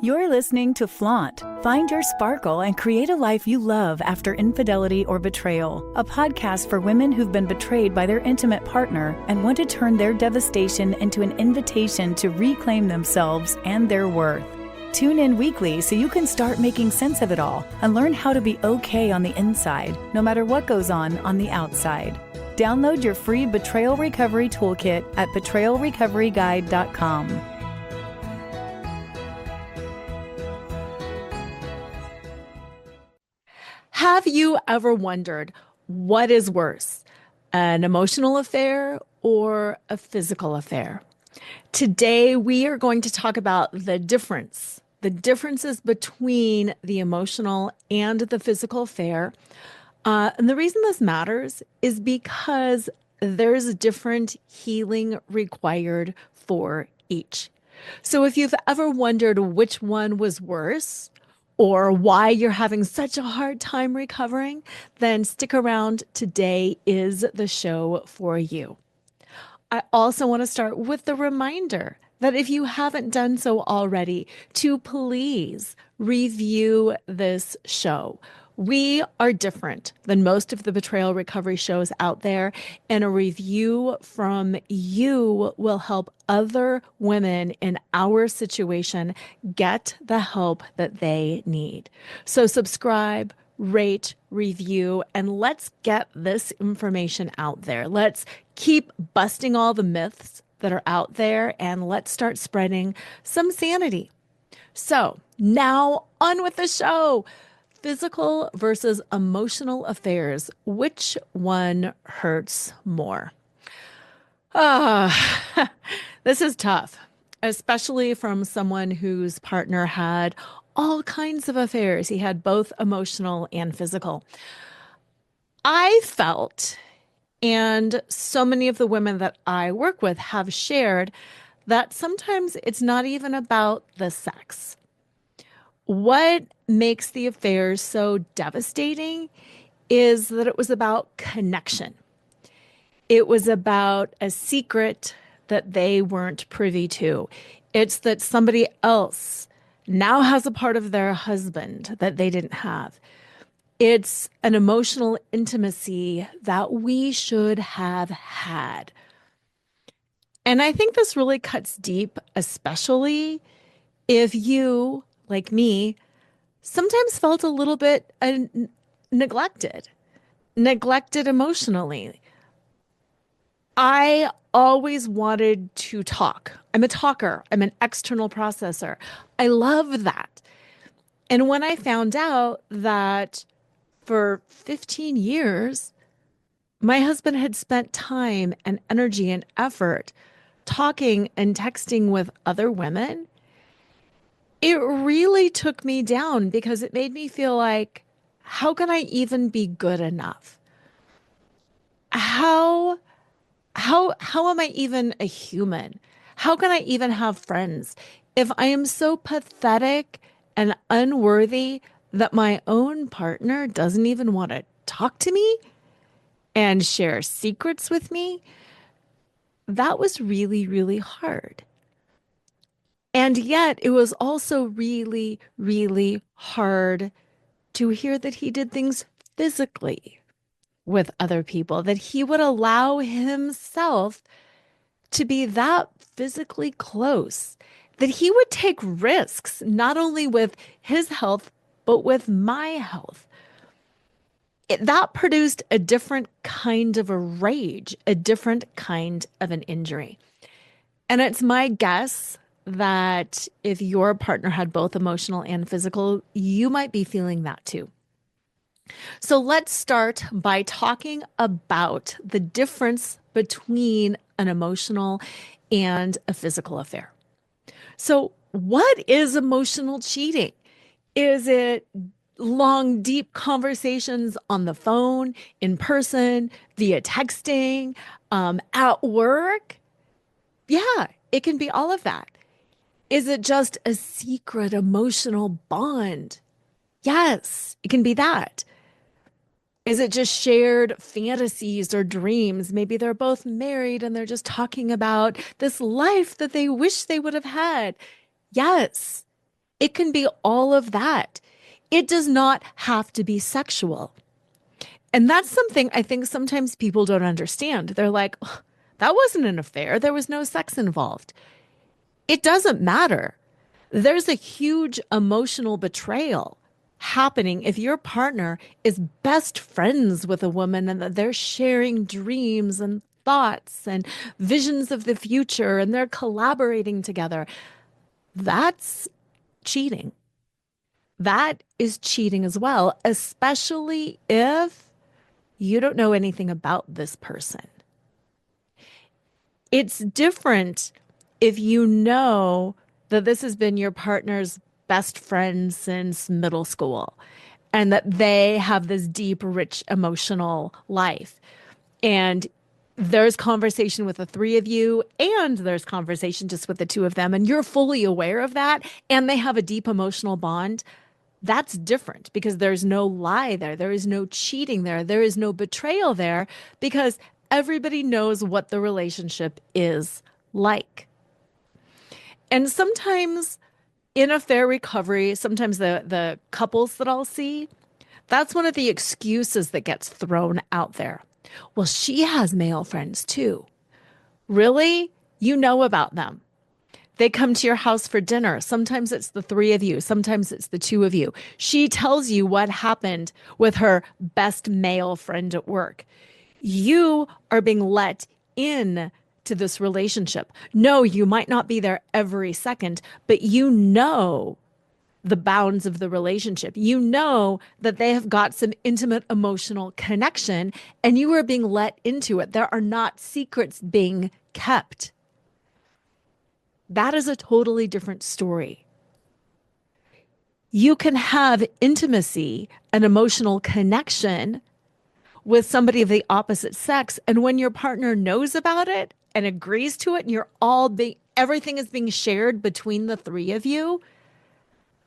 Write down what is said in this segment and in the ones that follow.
You're listening to Flaunt. Find your sparkle and create a life you love after infidelity or betrayal. A podcast for women who've been betrayed by their intimate partner and want to turn their devastation into an invitation to reclaim themselves and their worth. Tune in weekly so you can start making sense of it all and learn how to be okay on the inside, no matter what goes on the outside. Download your free Betrayal Recovery Toolkit at betrayalrecoveryguide.com. Have you ever wondered what is worse, an emotional affair or a physical affair? Today, we are going to talk about the differences between the emotional and the physical affair. And the reason this matters is because there's different healing required for each. So if you've ever wondered which one was worse, or why you're having such a hard time recovering, then stick around. Today is the show for you. I also want to start with the reminder that if you haven't done so already, to please review this show. We are different than most of the betrayal recovery shows out there, and a review from you will help other women in our situation get the help that they need. So subscribe, rate, review, and let's get this information out there. Let's keep busting all the myths that are out there, and let's start spreading some sanity. So now on with the show. Physical versus emotional affairs. Which one hurts more? This is tough, especially from someone whose partner had all kinds of affairs. He had both emotional and physical. I felt, and so many of the women that I work with have shared, that sometimes it's not even about the sex. What makes the affairs so devastating is that it was about connection. It was about a secret that they weren't privy to. It's that somebody else now has a part of their husband that they didn't have. It's an emotional intimacy that we should have had. And I think this really cuts deep, especially if you, like me, sometimes felt a little bit neglected emotionally. I always wanted to talk. I'm a talker. I'm an external processor. I love that. And when I found out that for 15 years, my husband had spent time and energy and effort talking and texting with other women, it really took me down because it made me feel like, how can I even be good enough? How am I even a human? How can I even have friends if I am so pathetic and unworthy that my own partner doesn't even want to talk to me and share secrets with me? That was really, really hard. And yet it was also really, really hard to hear that he did things physically with other people, that he would allow himself to be that physically close, that he would take risks, not only with his health, but with my health. That produced a different kind of a rage, a different kind of an injury. And it's my guess that if your partner had both emotional and physical, you might be feeling that too. So let's start by talking about the difference between an emotional and a physical affair. So what is emotional cheating? Is it long, deep conversations on the phone, in person, via texting, at work? Yeah, it can be all of that. Is it just a secret emotional bond? Yes, it can be that. Is it just shared fantasies or dreams? Maybe they're both married and they're just talking about this life that they wish they would have had. Yes, It can be all of that. It does not have to be sexual. And that's something I think sometimes people don't understand. They're like, "Ugh, that wasn't an affair. There was no sex involved." It doesn't matter. There's a huge emotional betrayal happening if your partner is best friends with a woman and that they're sharing dreams and thoughts and visions of the future and they're collaborating together. That's cheating. That is cheating as well, especially if you don't know anything about this person. It's different if you know that this has been your partner's best friend since middle school and that they have this deep, rich emotional life. And there's conversation with the three of you, and there's conversation just with the two of them, and you're fully aware of that, and they have a deep emotional bond. That's different because there's no lie there. There is no cheating there. There is no betrayal there because everybody knows what the relationship is like. And sometimes in affair recovery, sometimes the couples that I'll see, that's one of the excuses that gets thrown out there. Well, she has male friends too. Really? You know about them. They come to your house for dinner. Sometimes it's the three of you. Sometimes it's the two of you. She tells you what happened with her best male friend at work. You are being let in to this relationship. No, you might not be there every second, but you know the bounds of the relationship. You know that they have got some intimate emotional connection and you are being let into it. There are not secrets being kept. That is a totally different story. You can have intimacy and emotional connection with somebody of the opposite sex. And when your partner knows about it and agrees to it, and everything is being shared between the three of you,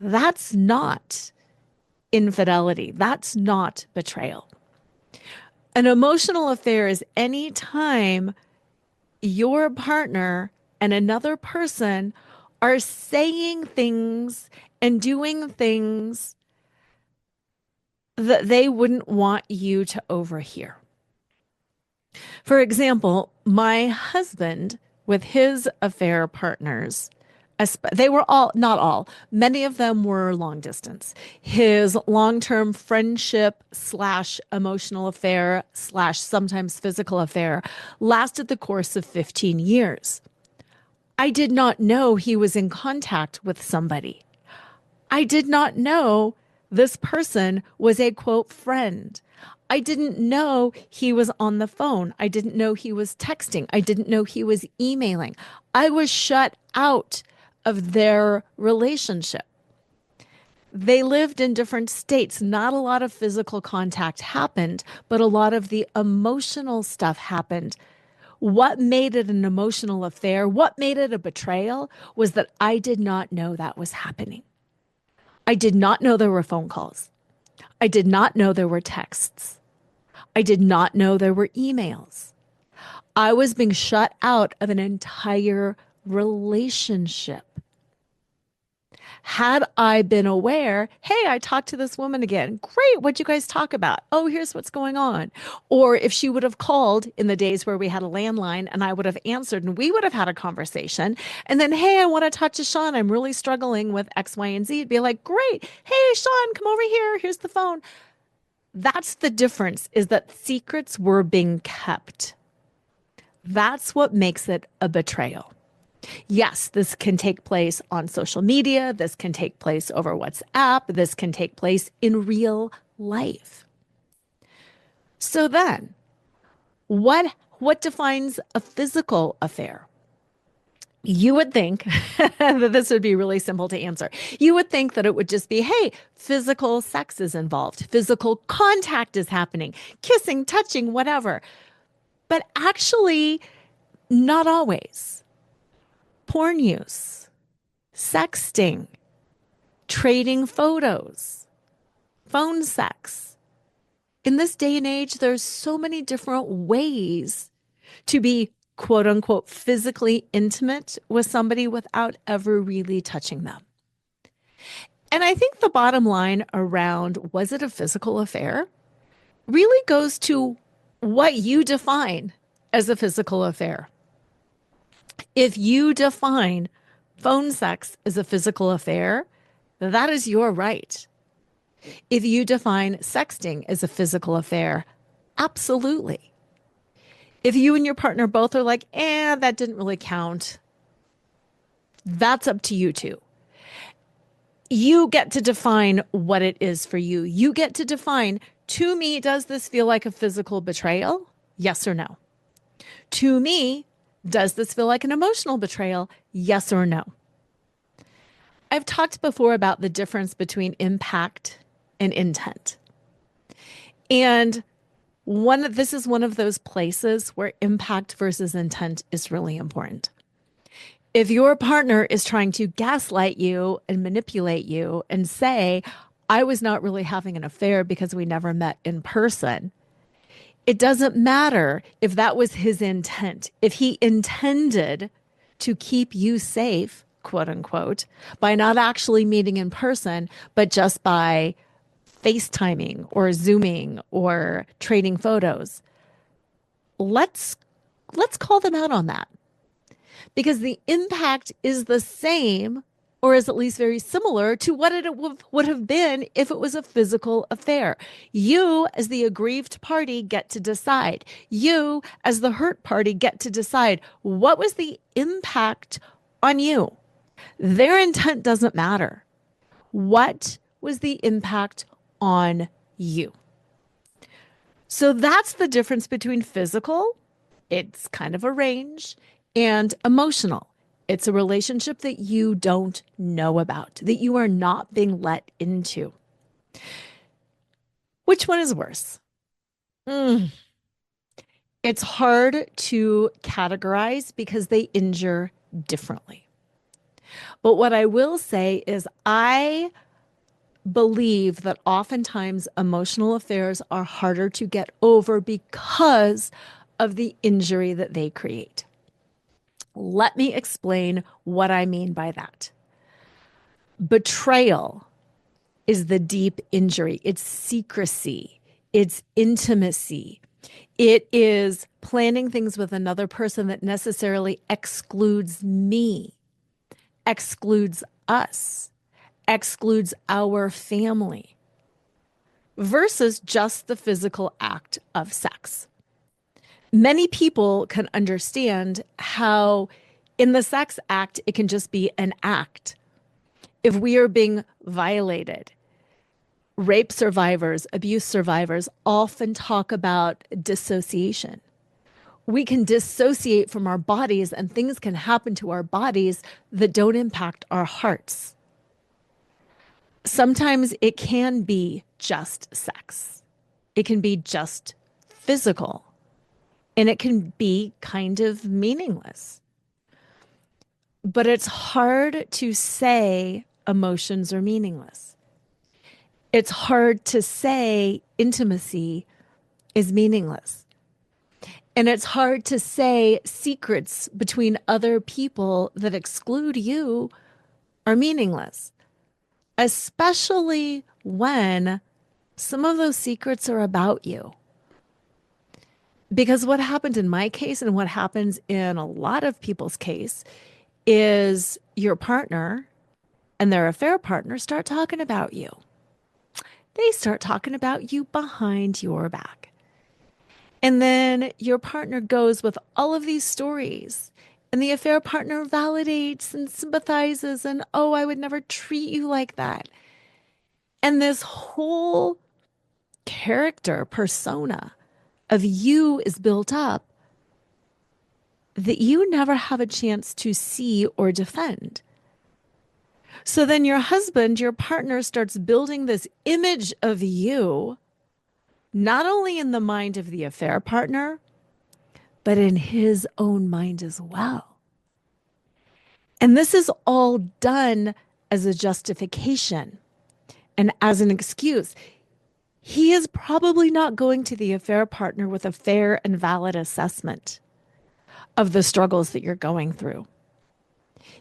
that's not infidelity. That's not betrayal. An emotional affair is any time your partner and another person are saying things and doing things that they wouldn't want you to overhear. For example, my husband with his affair partners, they were all, not all, many of them were long distance. His long-term friendship slash emotional affair slash sometimes physical affair lasted the course of 15 years. I did not know he was in contact with somebody. I did not know this person was a quote friend. I didn't know he was on the phone. I didn't know he was texting. I didn't know he was emailing. I was shut out of their relationship. They lived in different states. Not a lot of physical contact happened, but a lot of the emotional stuff happened. What made it an emotional affair, what made it a betrayal, was that I did not know that was happening. I did not know there were phone calls. I did not know there were texts. I did not know there were emails. I was being shut out of an entire relationship. Had I been aware, hey, I talked to this woman again. Great. What'd you guys talk about? Oh, here's what's going on. Or if she would have called in the days where we had a landline and I would have answered and we would have had a conversation. And then, hey, I want to talk to Sean. I'm really struggling with X, Y, and Z. It'd be like, great. Hey, Sean, come over here. Here's the phone. That's the difference, is that secrets were being kept. That's what makes it a betrayal. Yes, this can take place on social media. This can take place over WhatsApp. This can take place in real life. So then, what defines a physical affair? You would think that this would be really simple to answer. You would think that it would just be, hey, physical sex is involved. Physical contact is happening. Kissing, touching, whatever. But actually, not always. Porn use, sexting, trading photos, phone sex. In this day and age, there's so many different ways to be quote unquote physically intimate with somebody without ever really touching them. And I think the bottom line around was it a physical affair really goes to what you define as a physical affair. If you define phone sex as a physical affair, that is your right. If you define sexting as a physical affair, absolutely. If you and your partner both are like, that didn't really count, that's up to you too. You get to define what it is for you. You get to define, to me, does this feel like a physical betrayal? Yes or no? To me, does this feel like an emotional betrayal? Yes or no? I've talked before about the difference between impact and intent. And this is one of those places where impact versus intent is really important. If your partner is trying to gaslight you and manipulate you and say, I was not really having an affair because we never met in person, it doesn't matter if that was his intent. If he intended to keep you safe, quote unquote, by not actually meeting in person, but just by FaceTiming or Zooming or trading photos, let's call them out on that, because the impact is the same, or is at least very similar to what it would have been if it was a physical affair. You, as the aggrieved party, get to decide. You, as the hurt party, get to decide what was the impact on you. Their intent doesn't matter. What was the impact on you? So that's the difference between physical, it's kind of a range, and emotional. It's a relationship that you don't know about, that you are not being let into. Which one is worse? Mm. It's hard to categorize because they injure differently. But what I will say is I believe that oftentimes emotional affairs are harder to get over because of the injury that they create. Let me explain what I mean by that. Betrayal is the deep injury. It's secrecy. It's intimacy. It is planning things with another person that necessarily excludes me, excludes us, excludes our family, versus just the physical act of sex. Many people can understand how in the sex act, it can just be an act. If we are being violated, rape survivors, abuse survivors often talk about dissociation. We can dissociate from our bodies and things can happen to our bodies that don't impact our hearts. Sometimes it can be just sex. It can be just physical. And it can be kind of meaningless. But it's hard to say emotions are meaningless. It's hard to say intimacy is meaningless. And it's hard to say secrets between other people that exclude you are meaningless, especially when some of those secrets are about you. Because what happened in my case and what happens in a lot of people's case is your partner and their affair partner start talking about you. They start talking about you behind your back. And then your partner goes with all of these stories, and the affair partner validates and sympathizes and, oh, I would never treat you like that. And this whole character persona of you is built up that you never have a chance to see or defend. So then your husband, your partner, starts building this image of you, not only in the mind of the affair partner, but in his own mind as well. And this is all done as a justification and as an excuse. He is probably not going to the affair partner with a fair and valid assessment of the struggles that you're going through.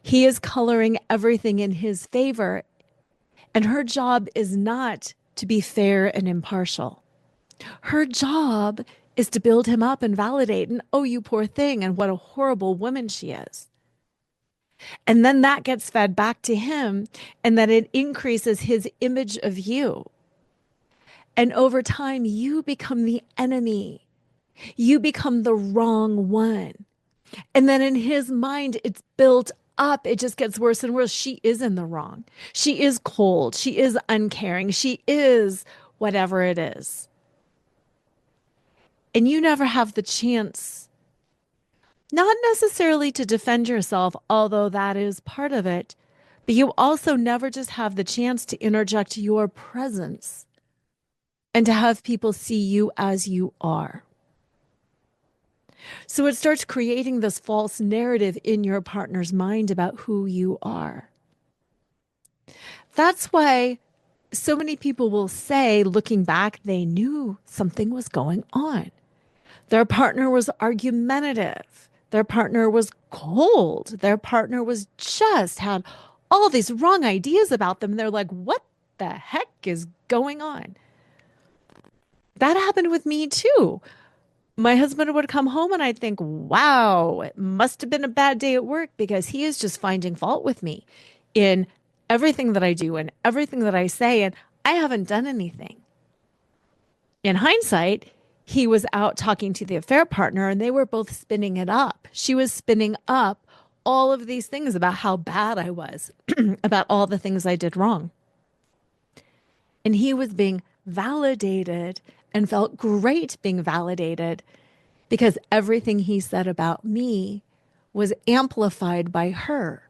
He is coloring everything in his favor And her job is not to be fair and impartial. Her job is to build him up and validate, and oh, you poor thing, and what a horrible woman she is. And then that gets fed back to him, and then it increases his image of you. And over time, you become the enemy. You become the wrong one. And then in his mind, it's built up. It just gets worse and worse. She is in the wrong. She is cold. She is uncaring. She is whatever it is. And you never have the chance, not necessarily to defend yourself, although that is part of it, but you also never just have the chance to interject your presence and to have people see you as you are. So it starts creating this false narrative in your partner's mind about who you are. That's why so many people will say, looking back, they knew something was going on. Their partner was argumentative. Their partner was cold. Their partner was just had all these wrong ideas about them. They're like, what the heck is going on? That happened with me too. My husband would come home and I'd think, wow, it must have been a bad day at work because he is just finding fault with me in everything that I do and everything that I say, and I haven't done anything. In hindsight, he was out talking to the affair partner and they were both spinning it up. She was spinning up all of these things about how bad I was, about all the things I did wrong. And he was being validated and felt great being validated because everything he said about me was amplified by her.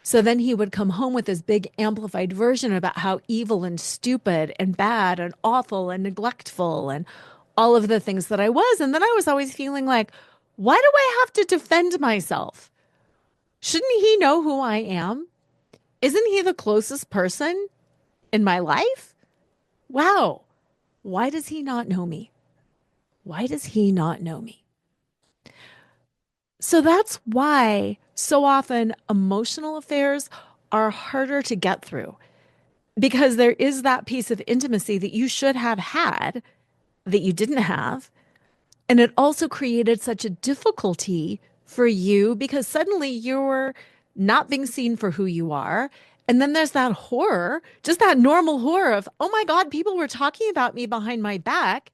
So then he would come home with this big amplified version about how evil and stupid and bad and awful and neglectful and all of the things that I was. And then I was always feeling like, why do I have to defend myself? Shouldn't he know who I am? Isn't he the closest person in my life? Wow. Why does he not know me? Why does he not know me? So that's why so often emotional affairs are harder to get through, because there is that piece of intimacy that you should have had that you didn't have. And it also created such a difficulty for you because suddenly you're not being seen for who you are. And then there's that horror, just that normal horror of, oh my God, people were talking about me behind my back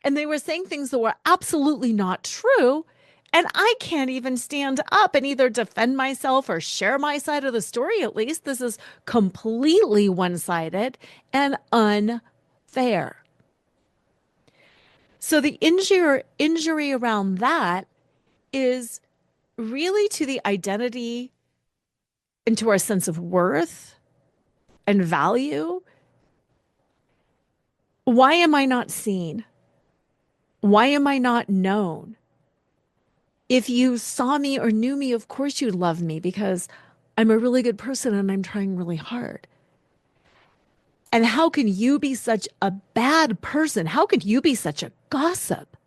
and they were saying things that were absolutely not true. And I can't even stand up and either defend myself or share my side of the story. At least this is completely one-sided and unfair. So the injury around that is really to the identity and to our sense of worth and value. Why am I not seen? Why am I not known? If you saw me or knew me, of course you'd love me because I'm a really good person and I'm trying really hard. And how can you be such a bad person? How could you be such a gossip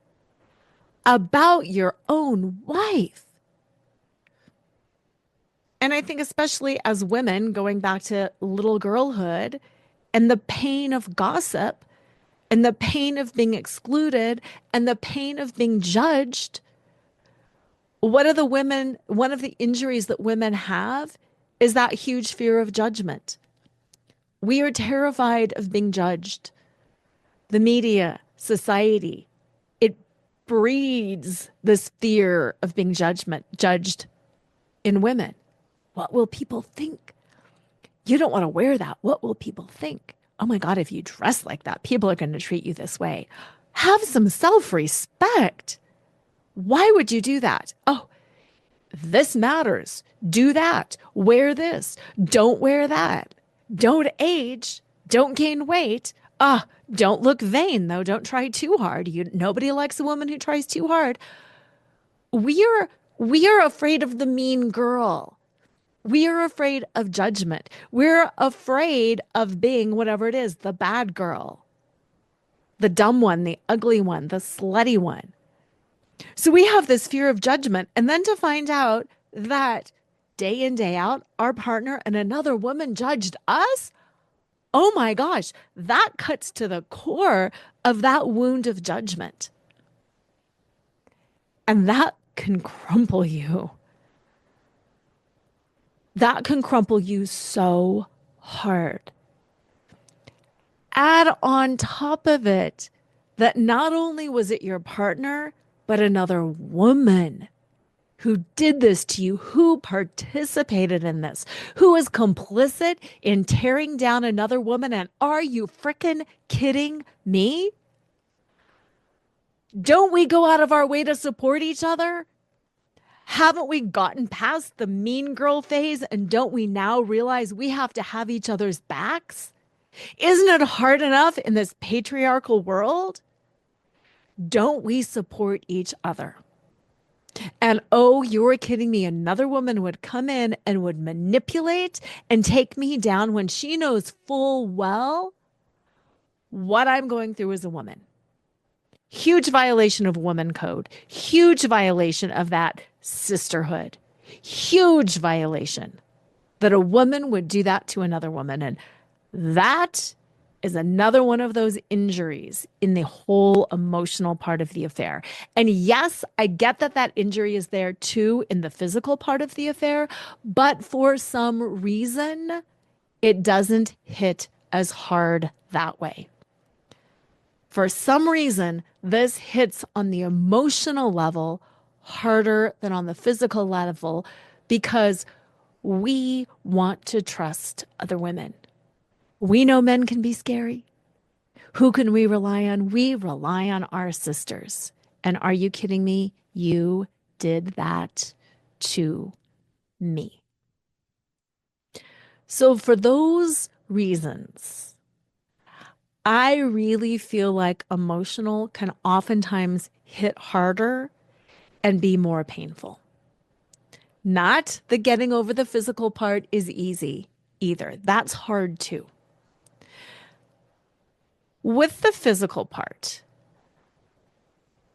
about your own wife? And I think especially as women, going back to little girlhood and the pain of gossip and the pain of being excluded and the pain of being judged, one of the injuries that women have is that huge fear of judgment. We are terrified of being judged. The media, society, it breeds this fear of being judged in women. What will people think? You don't want to wear that. What will people think? Oh my God, if you dress like that, people are going to treat you this way. Have some self-respect. Why would you do that? Oh, this matters. Do that. Wear this. Don't wear that. Don't age. Don't gain weight. Don't look vain, though. Don't try too hard. Nobody likes a woman who tries too hard. We are afraid of the mean girl. We are afraid of judgment. We're afraid of being whatever it is, the bad girl, the dumb one, the ugly one, the slutty one. So we have this fear of judgment. And then to find out that day in, day out, our partner and another woman judged us. Oh my gosh, that cuts to the core of that wound of judgment. And that can crumple you. That can crumple you so hard. Add on top of it that not only was it your partner, but another woman who did this to you, who participated in this, who is complicit in tearing down another woman. And are you frickin' kidding me? Don't we go out of our way to support each other? Haven't we gotten past the mean girl phase? And don't we now realize we have to have each other's backs? Isn't it hard enough in this patriarchal world? Don't we support each other? And oh, you're kidding me. Another woman would come in and would manipulate and take me down when she knows full well what I'm going through as a woman. Huge violation of woman code, huge violation of that sisterhood, huge violation that a woman would do that to another woman. And that is another one of those injuries in the whole emotional part of the affair. And yes, I get that that injury is there too in the physical part of the affair, but for some reason, it doesn't hit as hard that way. For some reason, this hits on the emotional level harder than on the physical level because we want to trust other women. We know men can be scary. Who can we rely on? We rely on our sisters. And are you kidding me? You did that to me. So for those reasons, I really feel like emotional can oftentimes hit harder and be more painful. Not that getting over the physical part is easy either. That's hard too. With the physical part,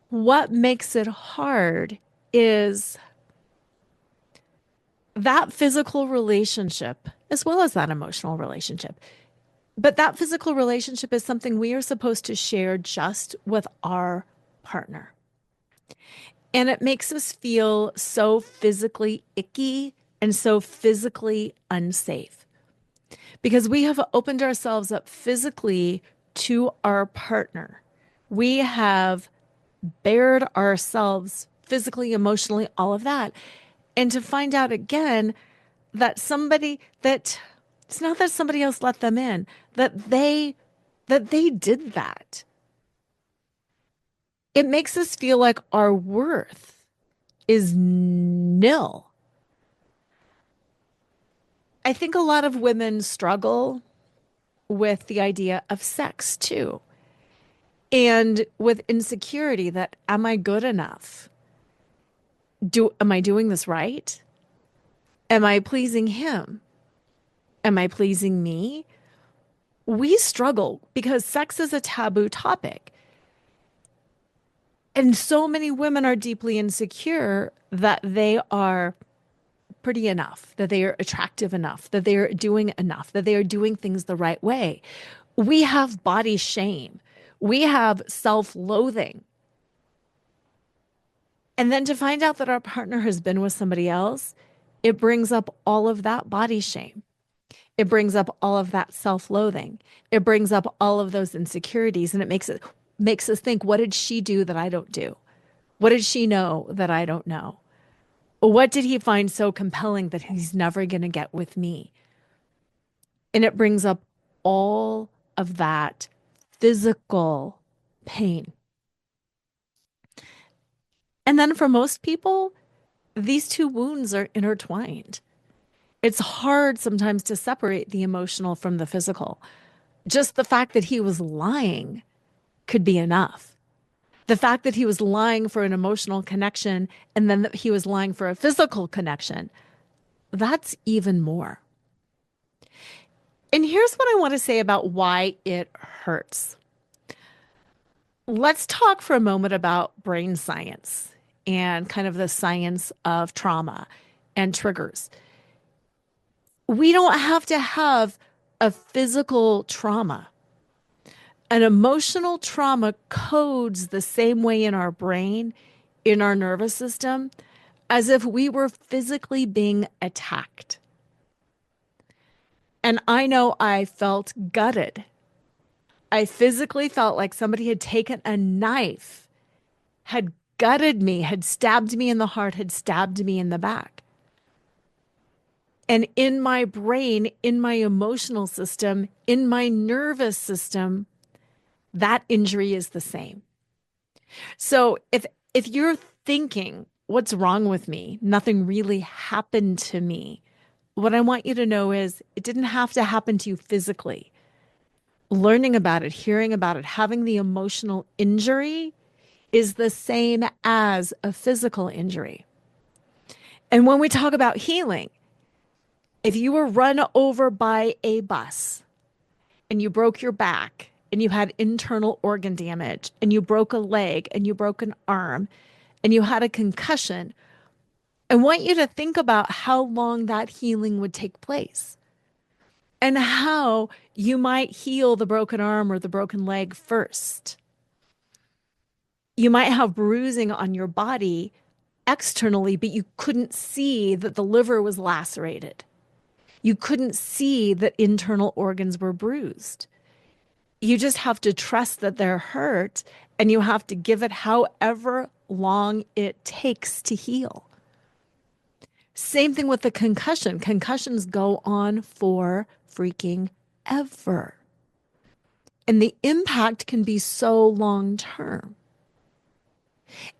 what makes it hard is that physical relationship as well as that emotional relationship. But that physical relationship is something we are supposed to share just with our partner. And it makes us feel so physically icky and so physically unsafe because we have opened ourselves up physically to our partner. We have bared ourselves physically, emotionally, all of that. And to find out again that it's not that somebody else let them in, that they did that. It makes us feel like our worth is nil. I think a lot of women struggle with the idea of sex too. And with insecurity that am I good enough? Am I doing this right? Am I pleasing him? Am I pleasing me? We struggle because sex is a taboo topic. And so many women are deeply insecure that they are pretty enough, that they are attractive enough, that they are doing enough, that they are doing things the right way. We have body shame. We have self-loathing. And then to find out that our partner has been with somebody else, it brings up all of that body shame. It brings up all of that self-loathing. It brings up all of those insecurities, and it makes us think, what did she do that I don't do? What did she know that I don't know? What did he find so compelling that he's never going to get with me? And it brings up all of that physical pain. And then for most people, these two wounds are intertwined. It's hard sometimes to separate the emotional from the physical. Just the fact that he was lying could be enough. The fact that he was lying for an emotional connection and then that he was lying for a physical connection, that's even more. And here's what I want to say about why it hurts. Let's talk for a moment about brain science and kind of the science of trauma and triggers. We don't have to have a physical trauma. An emotional trauma codes the same way in our brain, in our nervous system, as if we were physically being attacked. And I know I felt gutted. I physically felt like somebody had taken a knife, had gutted me, had stabbed me in the heart, had stabbed me in the back. And in my brain, in my emotional system, in my nervous system, that injury is the same. So if you're thinking, what's wrong with me? Nothing really happened to me. What I want you to know is it didn't have to happen to you physically. Learning about it, hearing about it, having the emotional injury is the same as a physical injury. And when we talk about healing, if you were run over by a bus and you broke your back and you had internal organ damage and you broke a leg and you broke an arm and you had a concussion, I want you to think about how long that healing would take place and how you might heal the broken arm or the broken leg first. You might have bruising on your body externally, but you couldn't see that the liver was lacerated. You couldn't see that internal organs were bruised. You just have to trust that they're hurt, and you have to give it however long it takes to heal. Same thing with the concussion. Concussions go on for freaking ever. And the impact can be so long term.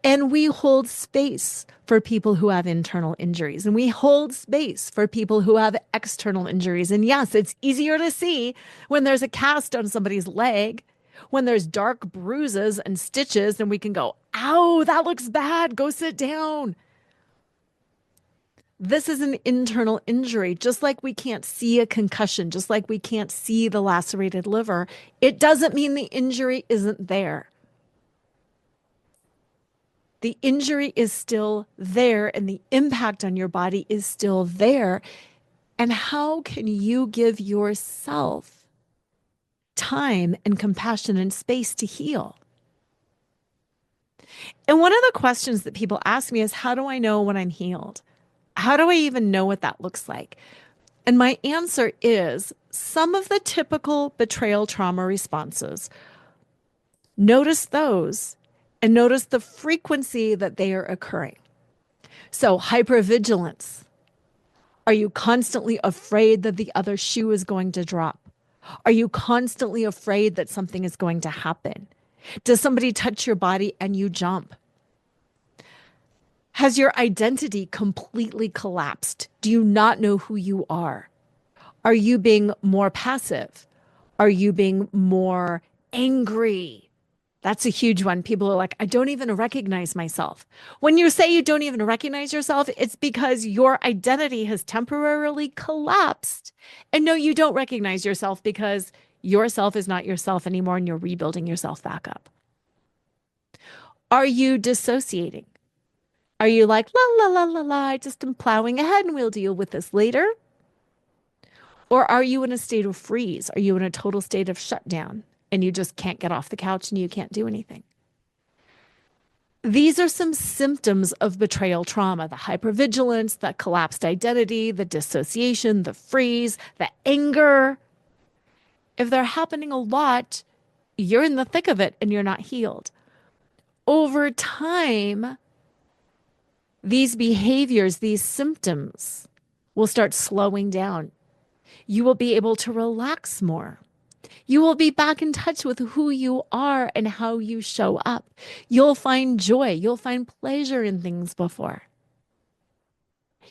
And we hold space for people who have internal injuries, and we hold space for people who have external injuries. And yes, it's easier to see when there's a cast on somebody's leg, when there's dark bruises and stitches, and we can go, ow, that looks bad. Go sit down. This is an internal injury, just like we can't see a concussion, just like we can't see the lacerated liver. It doesn't mean the injury isn't there. The injury is still there and the impact on your body is still there. And how can you give yourself time and compassion and space to heal? And one of the questions that people ask me is, how do I know when I'm healed? How do I even know what that looks like? And my answer is some of the typical betrayal trauma responses. Notice those and notice the frequency that they are occurring. So hypervigilance. Are you constantly afraid that the other shoe is going to drop? Are you constantly afraid that something is going to happen? Does somebody touch your body and you jump? Has your identity completely collapsed? Do you not know who you are? Are you being more passive? Are you being more angry? That's a huge one. People are like, I don't even recognize myself. When you say you don't even recognize yourself, it's because your identity has temporarily collapsed. And no, you don't recognize yourself because yourself is not yourself anymore and you're rebuilding yourself back up. Are you dissociating? Are you like, la, la, la, la, la, I just am plowing ahead and we'll deal with this later? Or are you in a state of freeze? Are you in a total state of shutdown? And you just can't get off the couch and you can't do anything. These are some symptoms of betrayal trauma: the hypervigilance, the collapsed identity, the dissociation, the freeze, the anger. If they're happening a lot, you're in the thick of it and you're not healed. Over time, these behaviors, these symptoms will start slowing down. You will be able to relax more. You will be back in touch with who you are and how you show up. You'll find joy. You'll find pleasure in things before.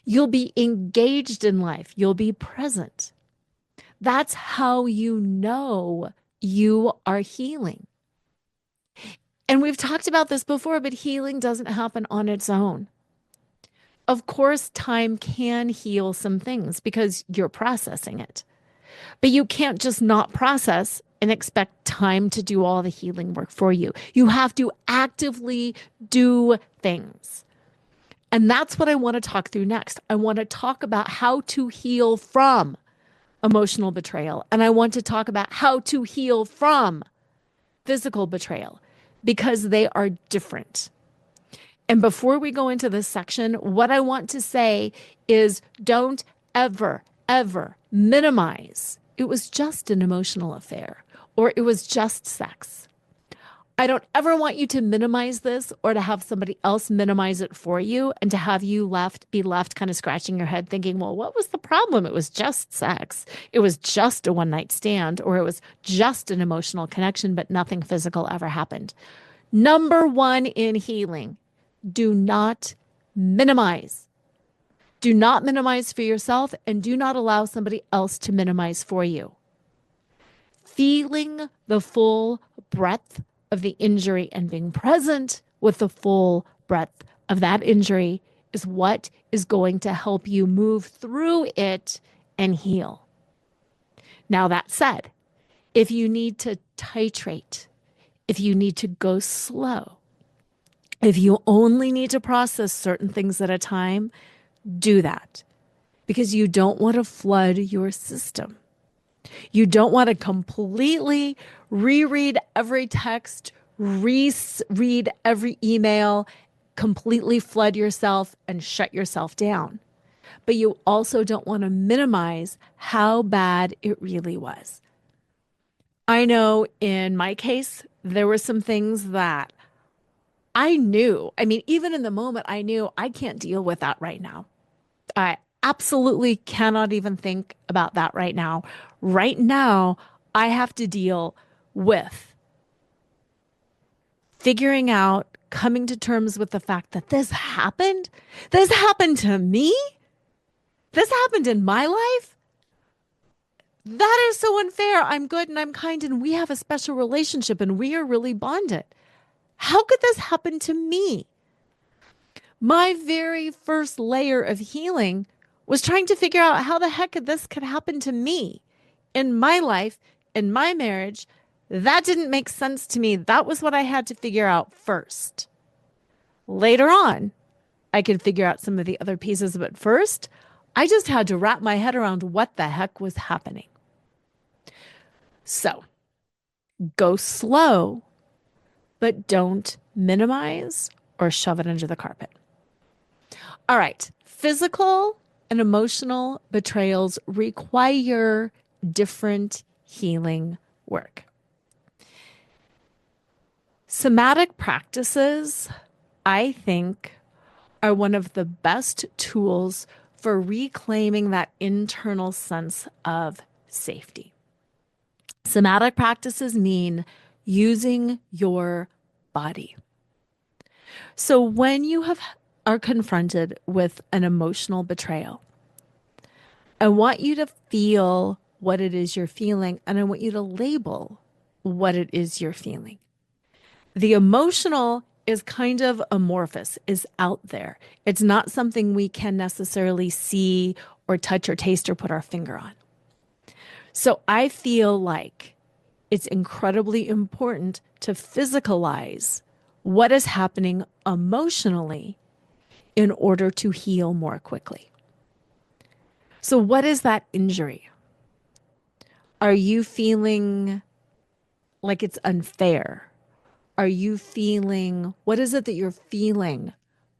You'll be engaged in life. You'll be present. That's how you know you are healing. And we've talked about this before, but healing doesn't happen on its own. Of course, time can heal some things because you're processing it. But you can't just not process and expect time to do all the healing work for you. You have to actively do things. And that's what I want to talk through next. I want to talk about how to heal from emotional betrayal. And I want to talk about how to heal from physical betrayal because they are different. And before we go into this section, what I want to say is don't ever, ever minimize it was just an emotional affair or it was just sex. I don't ever want you to minimize this or to have somebody else minimize it for you and to have you be left kind of scratching your head thinking, well, what was the problem? It was just sex. It was just a one night stand or it was just an emotional connection, but nothing physical ever happened. Number one in healing, do not minimize. Do not minimize for yourself and do not allow somebody else to minimize for you. Feeling the full breadth of the injury and being present with the full breadth of that injury is what is going to help you move through it and heal. Now, that said, if you need to titrate, if you need to go slow, if you only need to process certain things at a time, do that because you don't want to flood your system. You don't want to completely reread every text, reread every email, completely flood yourself and shut yourself down. But you also don't want to minimize how bad it really was. I know in my case, there were some things that I knew. I mean, even in the moment, I knew I can't deal with that right now. I absolutely cannot even think about that right now. Right now, I have to deal with figuring out, coming to terms with the fact that this happened. This happened to me. This happened in my life. That is so unfair. I'm good and I'm kind and we have a special relationship and we are really bonded. How could this happen to me? My very first layer of healing was trying to figure out how the heck this could happen to me in my life, in my marriage. That didn't make sense to me. That was what I had to figure out first. Later on, I could figure out some of the other pieces, but first, I just had to wrap my head around what the heck was happening. So, go slow, but don't minimize or shove it under the carpet. All right, physical and emotional betrayals require different healing work. Somatic practices, I think, are one of the best tools for reclaiming that internal sense of safety. Somatic practices mean using your body. So when you are confronted with an emotional betrayal, I want you to feel what it is you're feeling, and I want you to label what it is you're feeling. The emotional is kind of amorphous, is out there. It's not something we can necessarily see or touch or taste or put our finger on. So I feel like it's incredibly important to physicalize what is happening emotionally in order to heal more quickly. So what is that injury? Are you feeling like it's unfair? Are you feeling, what is it that you're feeling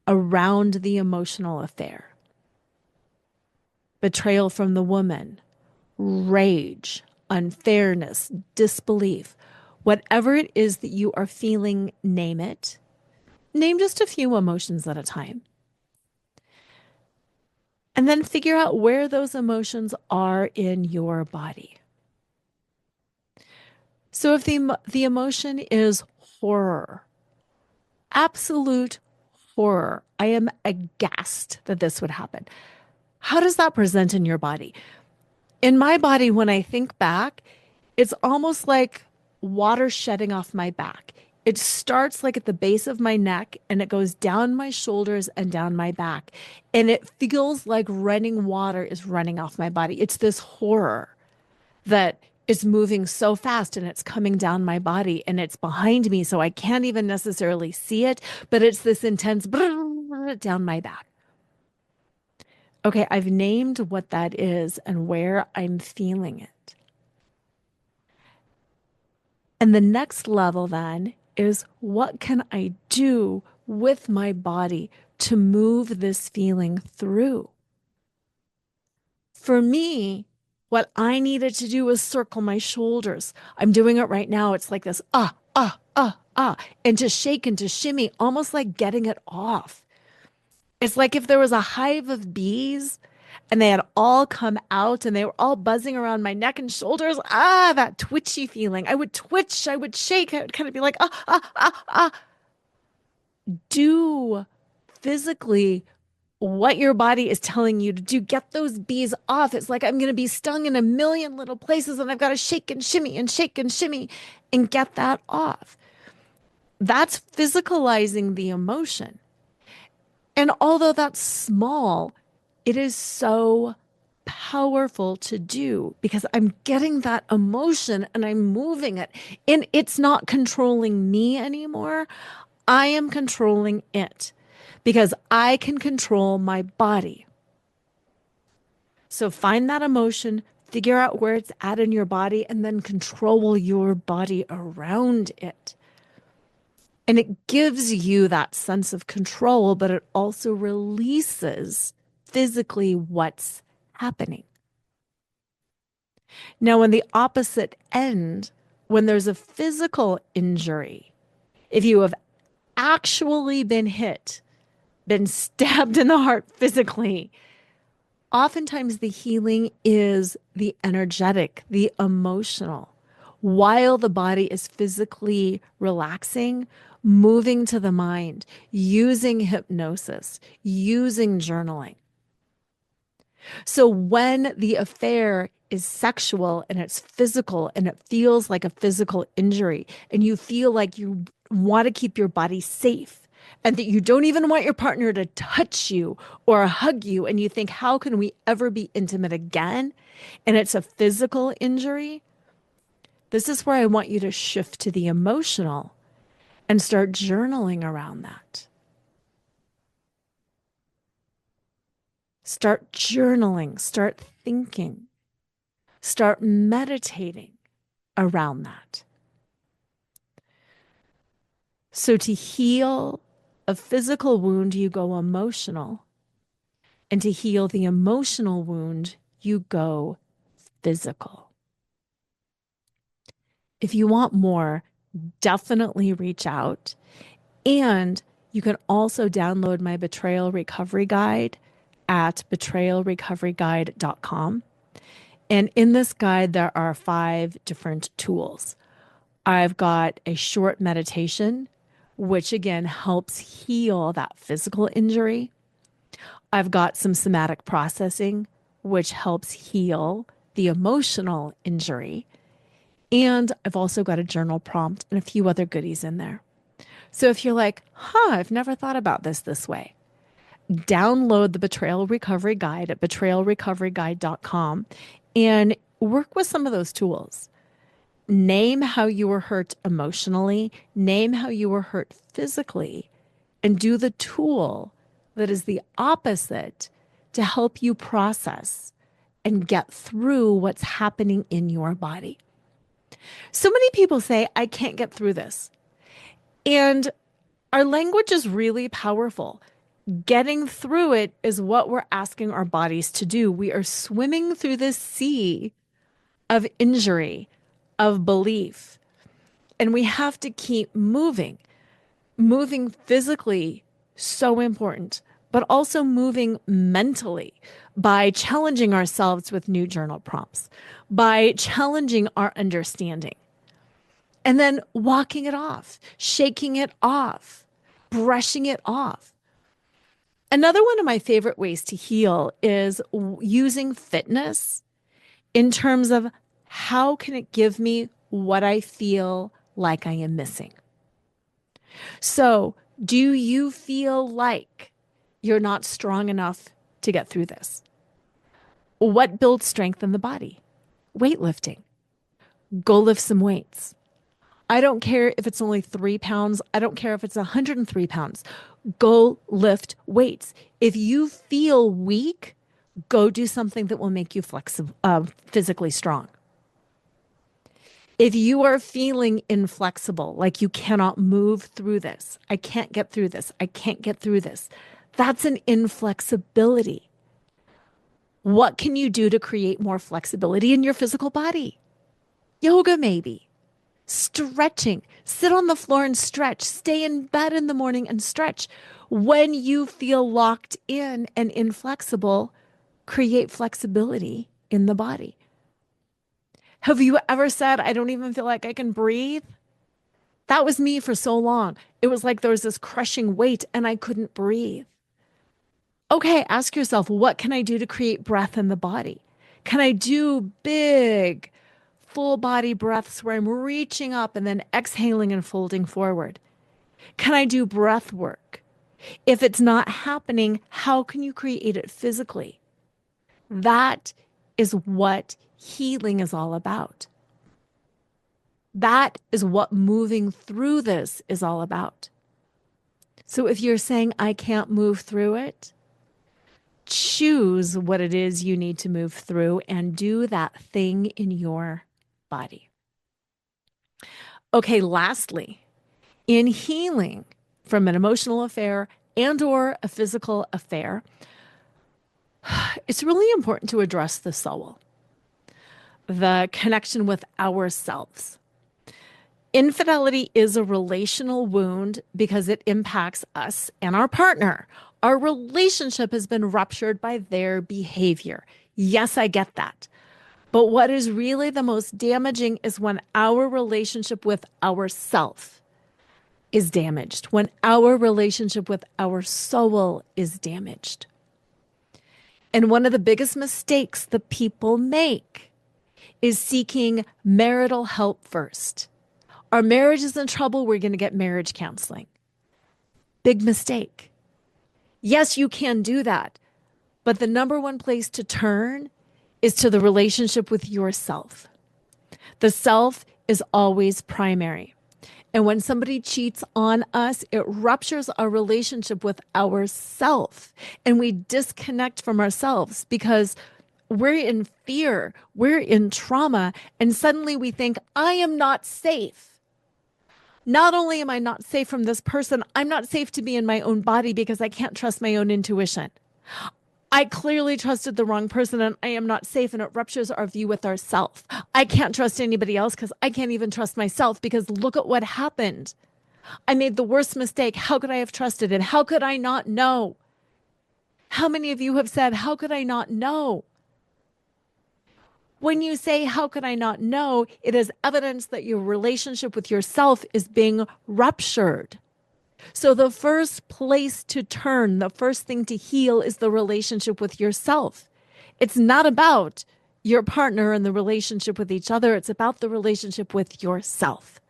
around the emotional affair? Betrayal from the woman, rage, unfairness, disbelief, whatever it is that you are feeling, name it. Name just a few emotions at a time. And then figure out where those emotions are in your body. So if the emotion is horror, absolute horror, I am aghast that this would happen. How does that present in your body? In my body, when I think back, it's almost like water shedding off my back. It starts like at the base of my neck and it goes down my shoulders and down my back. And it feels like running water is running off my body. It's this horror that is moving so fast and it's coming down my body and it's behind me. So I can't even necessarily see it, but it's this intense down my back. Okay, I've named what that is and where I'm feeling it. And the next level then is what can I do with my body to move this feeling through? For me, what I needed to do was circle my shoulders. I'm doing it right now. It's like this, and to shake and to shimmy, almost like getting it off. It's like if there was a hive of bees and they had all come out and they were all buzzing around my neck and shoulders. That twitchy feeling. I would twitch, I would shake, I would kind of be like, do physically what your body is telling you to do. Get those bees off. It's like I'm going to be stung in a million little places and I've got to shake and shimmy and get that off. That's physicalizing the emotion. And although that's small, it is so powerful to do because I'm getting that emotion and I'm moving it. And it's not controlling me anymore. I am controlling it because I can control my body. So find that emotion, figure out where it's at in your body, and then control your body around it. And it gives you that sense of control, but it also releases physically what's happening. Now, on the opposite end, when there's a physical injury, if you have actually been hit, been stabbed in the heart physically, oftentimes the healing is the energetic, the emotional. While the body is physically relaxing, moving to the mind, using hypnosis, using journaling. So when the affair is sexual and it's physical and it feels like a physical injury, and you feel like you want to keep your body safe and that you don't even want your partner to touch you or hug you, and you think, how can we ever be intimate again? And it's a physical injury. This is where I want you to shift to the emotional and start journaling around that. Start journaling, start thinking, start meditating around that. So to heal a physical wound, you go emotional. And to heal the emotional wound, you go physical. If you want more, definitely reach out. And you can also download my betrayal recovery guide at betrayalrecoveryguide.com. And in this guide, there are 5 different tools. I've got a short meditation, which again helps heal that physical injury. I've got some somatic processing, which helps heal the emotional injury. And I've also got a journal prompt and a few other goodies in there. So if you're like, I've never thought about this way, download the Betrayal Recovery Guide at betrayalrecoveryguide.com and work with some of those tools. Name how you were hurt emotionally, name how you were hurt physically, and do the tool that is the opposite to help you process and get through what's happening in your body. So many people say, I can't get through this. And our language is really powerful. Getting through it is what we're asking our bodies to do. We are swimming through this sea of injury, of belief, and we have to keep moving. Moving physically, so important, but also moving mentally by challenging ourselves with new journal prompts, by challenging our understanding, and then walking it off, shaking it off, brushing it off. Another one of my favorite ways to heal is using fitness in terms of how can it give me what I feel like I am missing. So, do you feel like you're not strong enough to get through this? What builds strength in the body? Weightlifting. Go lift some weights. I don't care if it's only 3 pounds. I don't care if it's 103 pounds. Go lift weights. If you feel weak, Go do something that will make you flexible, physically strong. If you are feeling inflexible, like you cannot move through this, I can't get through this, I can't get through this, that's an inflexibility. What can you do to create more flexibility in your physical body? Yoga, maybe. Stretching. Sit on the floor and stretch. Stay in bed in the morning and stretch. When you feel locked in and inflexible, create flexibility in the body. Have you ever said, I don't even feel like I can breathe? That was me for so long. It was like there was this crushing weight and I couldn't breathe. Okay, ask yourself, what can I do to create breath in the body? Can I do big, full body breaths where I'm reaching up and then exhaling and folding forward? Can I do breath work? If it's not happening, how can you create it physically? That is what healing is all about. That is what moving through this is all about. So if you're saying, I can't move through it, choose what it is you need to move through and do that thing in your body. Okay, lastly, in healing from an emotional affair and or a physical affair, it's really important to address the soul, the connection with ourselves. Infidelity is a relational wound because it impacts us and our partner. Our relationship has been ruptured by their behavior. Yes, I get that. But what is really the most damaging is when our relationship with ourself is damaged, when our relationship with our soul is damaged. And one of the biggest mistakes that people make is seeking marital help first. Our marriage is in trouble, we're going to get marriage counseling. Big mistake. Yes, you can do that. But the number one place to turn is to the relationship with yourself. The self is always primary. And when somebody cheats on us, it ruptures our relationship with ourself. And we disconnect from ourselves because we're in fear, we're in trauma, and suddenly we think, I am not safe. Not only am I not safe from this person, I'm not safe to be in my own body because I can't trust my own intuition. I clearly trusted the wrong person and I am not safe, and it ruptures our view with ourselves. I can't trust anybody else because I can't even trust myself because look at what happened. I made the worst mistake. How could I have trusted it? How could I not know? How many of you have said, how could I not know? When you say, how could I not know? It is evidence that your relationship with yourself is being ruptured. So the first place to turn, the first thing to heal is the relationship with yourself. It's not about your partner and the relationship with each other. It's about the relationship with yourself.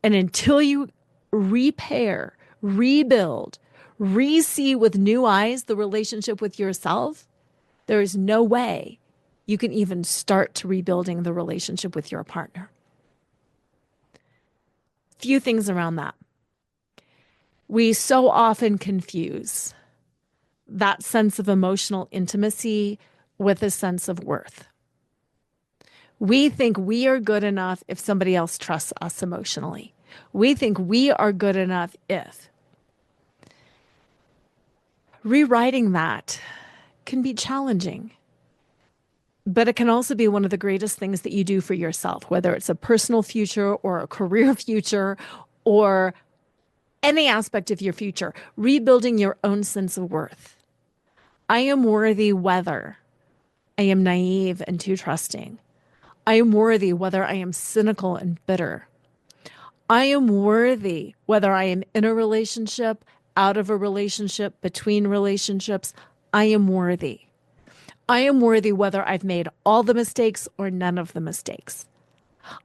And until you repair, rebuild, re-see with new eyes the relationship with yourself, there is no way you can even start to rebuilding the relationship with your partner. Few things around that. We so often confuse that sense of emotional intimacy with a sense of worth. We think we are good enough if somebody else trusts us emotionally. We think we are good enough if. Rewriting that can be challenging, but it can also be one of the greatest things that you do for yourself, whether it's a personal future or a career future or any aspect of your future, rebuilding your own sense of worth. I am worthy whether I am naive and too trusting. I am worthy whether I am cynical and bitter. I am worthy whether I am in a relationship, out of a relationship, between relationships. I am worthy. I am worthy whether I've made all the mistakes or none of the mistakes.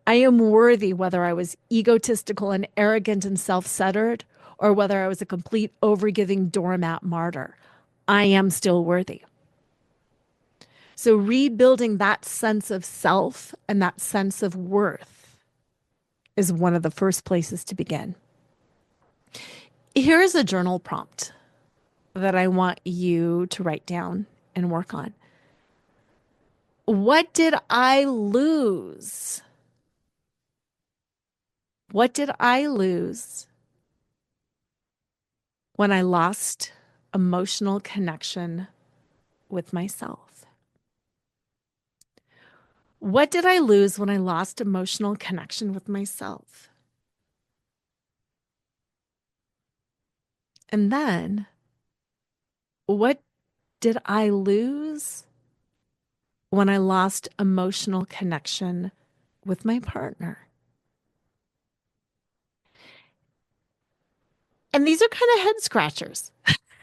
I am worthy whether I was egotistical and arrogant and self-centered or whether I was a complete overgiving doormat martyr. I am still worthy. So rebuilding that sense of self and that sense of worth is one of the first places to begin. Here's a journal prompt that I want you to write down and work on. What did I lose? What did I lose when I lost emotional connection with myself? What did I lose when I lost emotional connection with myself? And then, what did I lose when I lost emotional connection with my partner? And these are kind of head scratchers.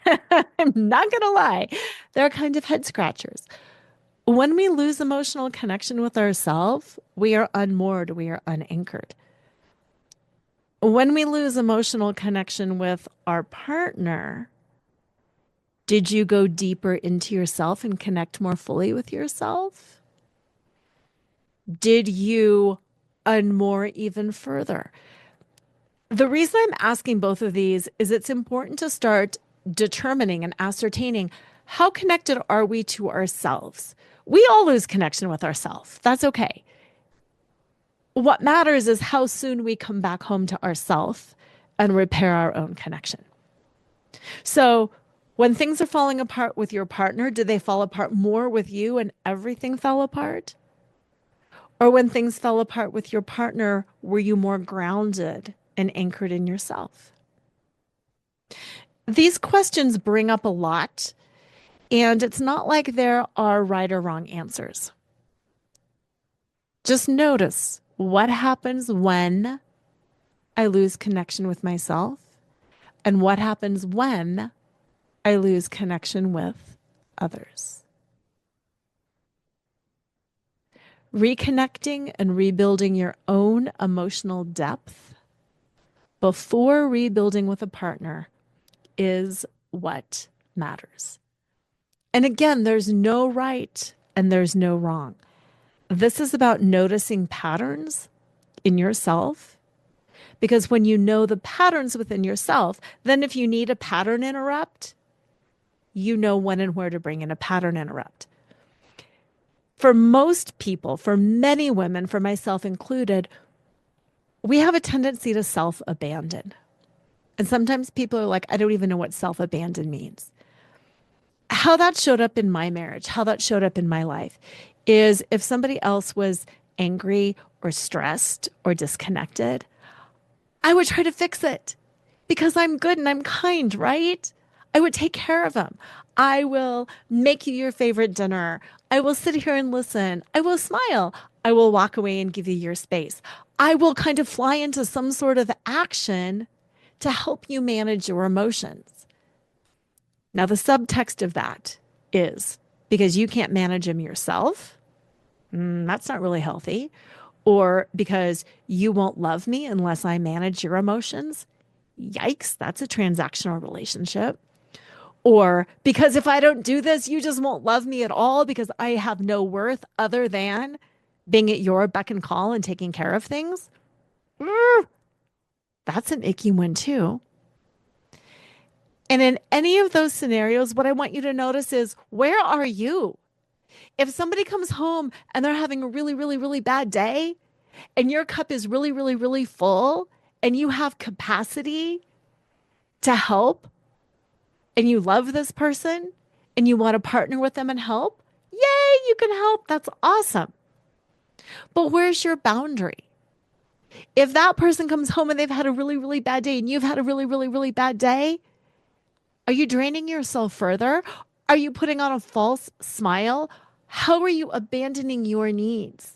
I'm not going to lie. They're kind of head scratchers. When we lose emotional connection with ourselves, we are unmoored, we are unanchored. When we lose emotional connection with our partner, did you go deeper into yourself and connect more fully with yourself? Did you unmoor even further? The reason I'm asking both of these is it's important to start determining and ascertaining how connected are we to ourselves. We all lose connection with ourselves. That's okay. What matters is how soon we come back home to ourselves and repair our own connection. So when things are falling apart with your partner, did they fall apart more with you and everything fell apart? Or when things fell apart with your partner, were you more grounded and anchored in yourself? These questions bring up a lot, and it's not like there are right or wrong answers. Just notice what happens when I lose connection with myself and what happens when I lose connection with others. Reconnecting and rebuilding your own emotional depth before rebuilding with a partner is what matters. And again, there's no right and there's no wrong. This is about noticing patterns in yourself, because when you know the patterns within yourself, then if you need a pattern interrupt, you know when and where to bring in a pattern interrupt. For most people, for many women, for myself included, we have a tendency to self-abandon. And sometimes people are like, I don't even know what self-abandon means. How that showed up in my marriage, how that showed up in my life is if somebody else was angry or stressed or disconnected, I would try to fix it because I'm good and I'm kind, right? I would take care of them. I will make you your favorite dinner. I will sit here and listen. I will smile. I will walk away and give you your space. I will kind of fly into some sort of action to help you manage your emotions. Now, the subtext of that is because you can't manage them yourself. That's not really healthy. Or because you won't love me unless I manage your emotions. Yikes, that's a transactional relationship. Or because if I don't do this, you just won't love me at all because I have no worth other than being at your beck and call and taking care of things. That's an icky one too. And in any of those scenarios, what I want you to notice is, where are you? If somebody comes home and they're having a really, really, really bad day and your cup is really, really, really full and you have capacity to help and you love this person and you want to partner with them and help, yay, you can help. That's awesome. But where's your boundary? If that person comes home and they've had a really, really bad day and you've had a really, really, really bad day, are you draining yourself further? Are you putting on a false smile? How are you abandoning your needs?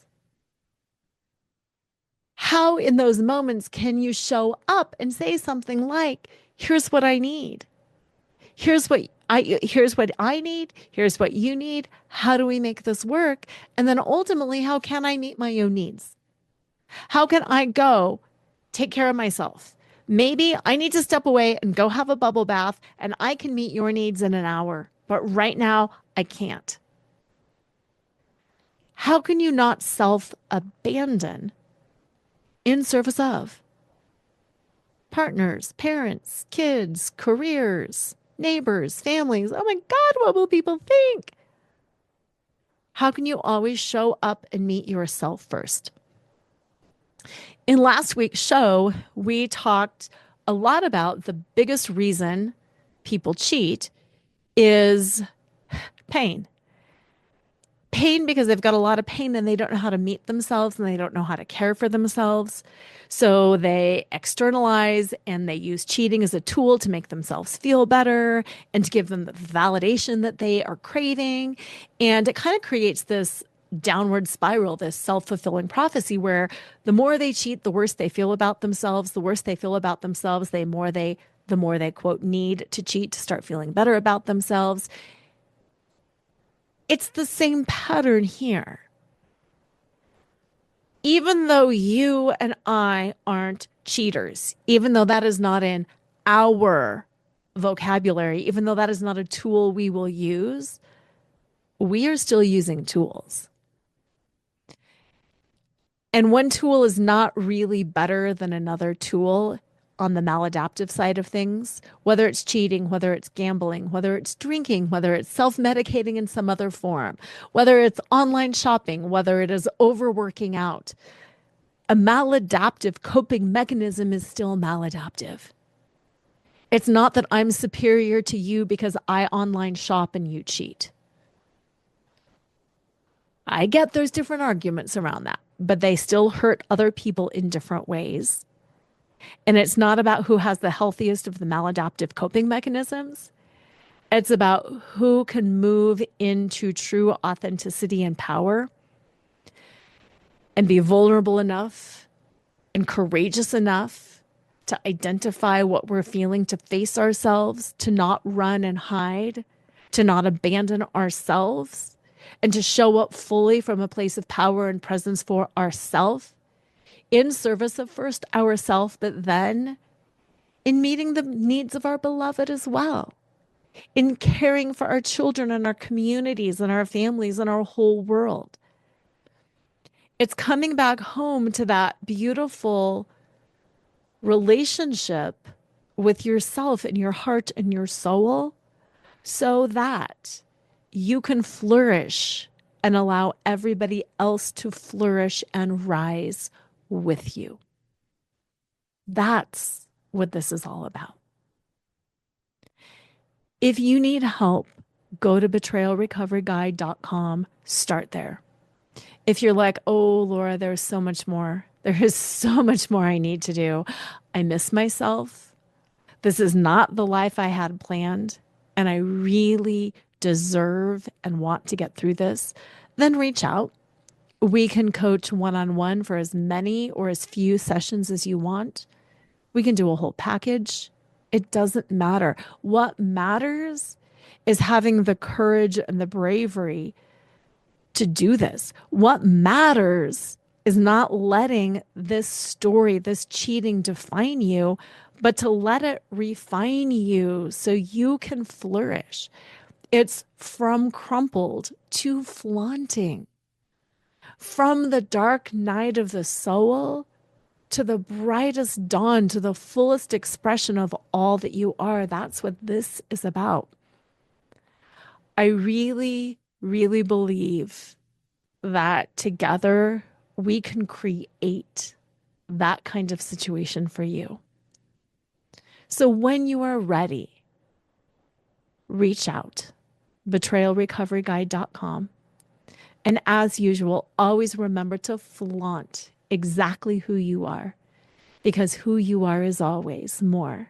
How in those moments can you show up and say something like, here's what I need. Here's what I need. Here's what you need. How do we make this work? And then ultimately, how can I meet my own needs? How can I go take care of myself? Maybe I need to step away and go have a bubble bath and I can meet your needs in an hour. But right now, I can't. How can you not self-abandon in service of partners, parents, kids, careers, neighbors, families? Oh my God, what will people think? How can you always show up and meet yourself first? In last week's show, we talked a lot about the biggest reason people cheat is pain. Pain because they've got a lot of pain and they don't know how to meet themselves and they don't know how to care for themselves. So they externalize and they use cheating as a tool to make themselves feel better and to give them the validation that they are craving. And it kind of creates this downward spiral, this self-fulfilling prophecy where the more they cheat, the worse they feel about themselves. The worse they feel about themselves, the more they quote need to cheat to start feeling better about themselves. It's the same pattern here. Even though you and I aren't cheaters, even though that is not in our vocabulary, even though that is not a tool we will use, we are still using tools. And one tool is not really better than another tool on the maladaptive side of things, whether it's cheating, whether it's gambling, whether it's drinking, whether it's self-medicating in some other form, whether it's online shopping, whether it is overworking out. A maladaptive coping mechanism is still maladaptive. It's not that I'm superior to you because I online shop and you cheat. I get there's different arguments around that, but they still hurt other people in different ways. And it's not about who has the healthiest of the maladaptive coping mechanisms. It's about who can move into true authenticity and power and be vulnerable enough and courageous enough to identify what we're feeling, to face ourselves, to not run and hide, to not abandon ourselves, and to show up fully from a place of power and presence for ourselves in service of first ourself, but then in meeting the needs of our beloved as well, in caring for our children and our communities and our families and our whole world. It's coming back home to that beautiful relationship with yourself and your heart and your soul so that you can flourish and allow everybody else to flourish and rise with you. That's what this is all about. If you need help, go to betrayalrecoveryguide.com. Start there. If you're like, oh, Lora, there's so much more. There is so much more I need to do. I miss myself. This is not the life I had planned, and I really deserve and want to get through this. Then reach out. We can coach one-on-one for as many or as few sessions as you want. We can do a whole package. It doesn't matter. What matters is having the courage and the bravery to do this. What matters is not letting this story, this cheating define you, but to let it refine you so you can flourish. It's from crumpled to flaunting, from the dark night of the soul to the brightest dawn, to the fullest expression of all that you are. That's what this is about. I really, really believe that together we can create that kind of situation for you. So when you are ready, reach out, betrayalrecoveryguide.com. And as usual, always remember to flaunt exactly who you are, because who you are is always more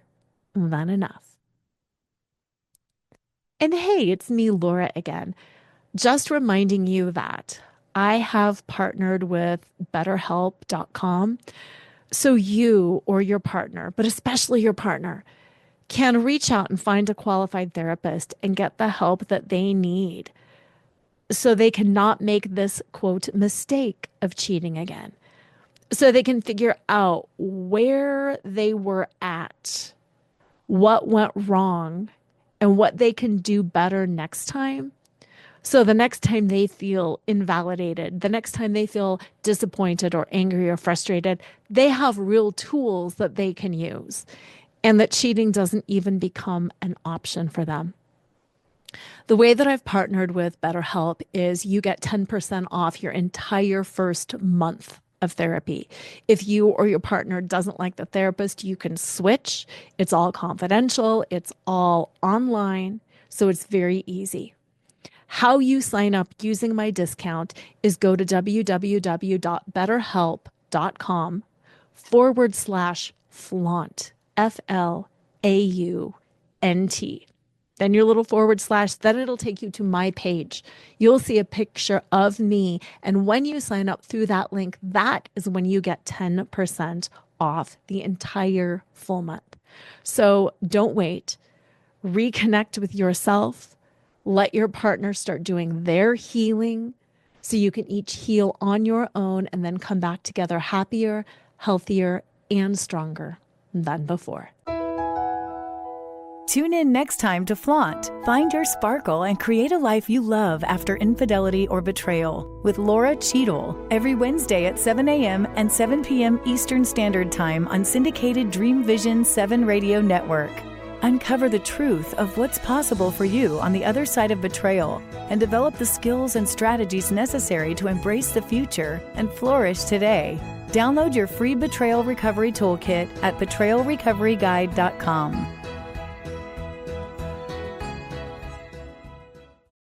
than enough. And hey, it's me, Lora, again, just reminding you that I have partnered with betterhelp.com so you or your partner, but especially your partner, can reach out and find a qualified therapist and get the help that they need so they cannot make this, quote, mistake of cheating again. So they can figure out where they were at, what went wrong, and what they can do better next time. So the next time they feel invalidated, the next time they feel disappointed or angry or frustrated, they have real tools that they can use, and that cheating doesn't even become an option for them. The way that I've partnered with BetterHelp is you get 10% off your entire first month of therapy. If you or your partner doesn't like the therapist, you can switch. It's all confidential, it's all online, so it's very easy. How you sign up using my discount is go to www.betterhelp.com/flaunt, FLAUNT. Then your little forward slash, then it'll take you to my page. You'll see a picture of me. And when you sign up through that link, that is when you get 10% off the entire full month. So don't wait. Reconnect with yourself. Let your partner start doing their healing so you can each heal on your own and then come back together happier, healthier, and stronger than before. Tune in next time to Flaunt, find your sparkle, and create a life you love after infidelity or betrayal with Lora Cheadle every Wednesday at 7 a.m. and 7 p.m. Eastern Standard Time on syndicated Dream Vision 7 radio network. Uncover the truth of what's possible for you on the other side of betrayal and develop the skills and strategies necessary to embrace the future and flourish today. Download your free betrayal recovery toolkit at betrayalrecoveryguide.com.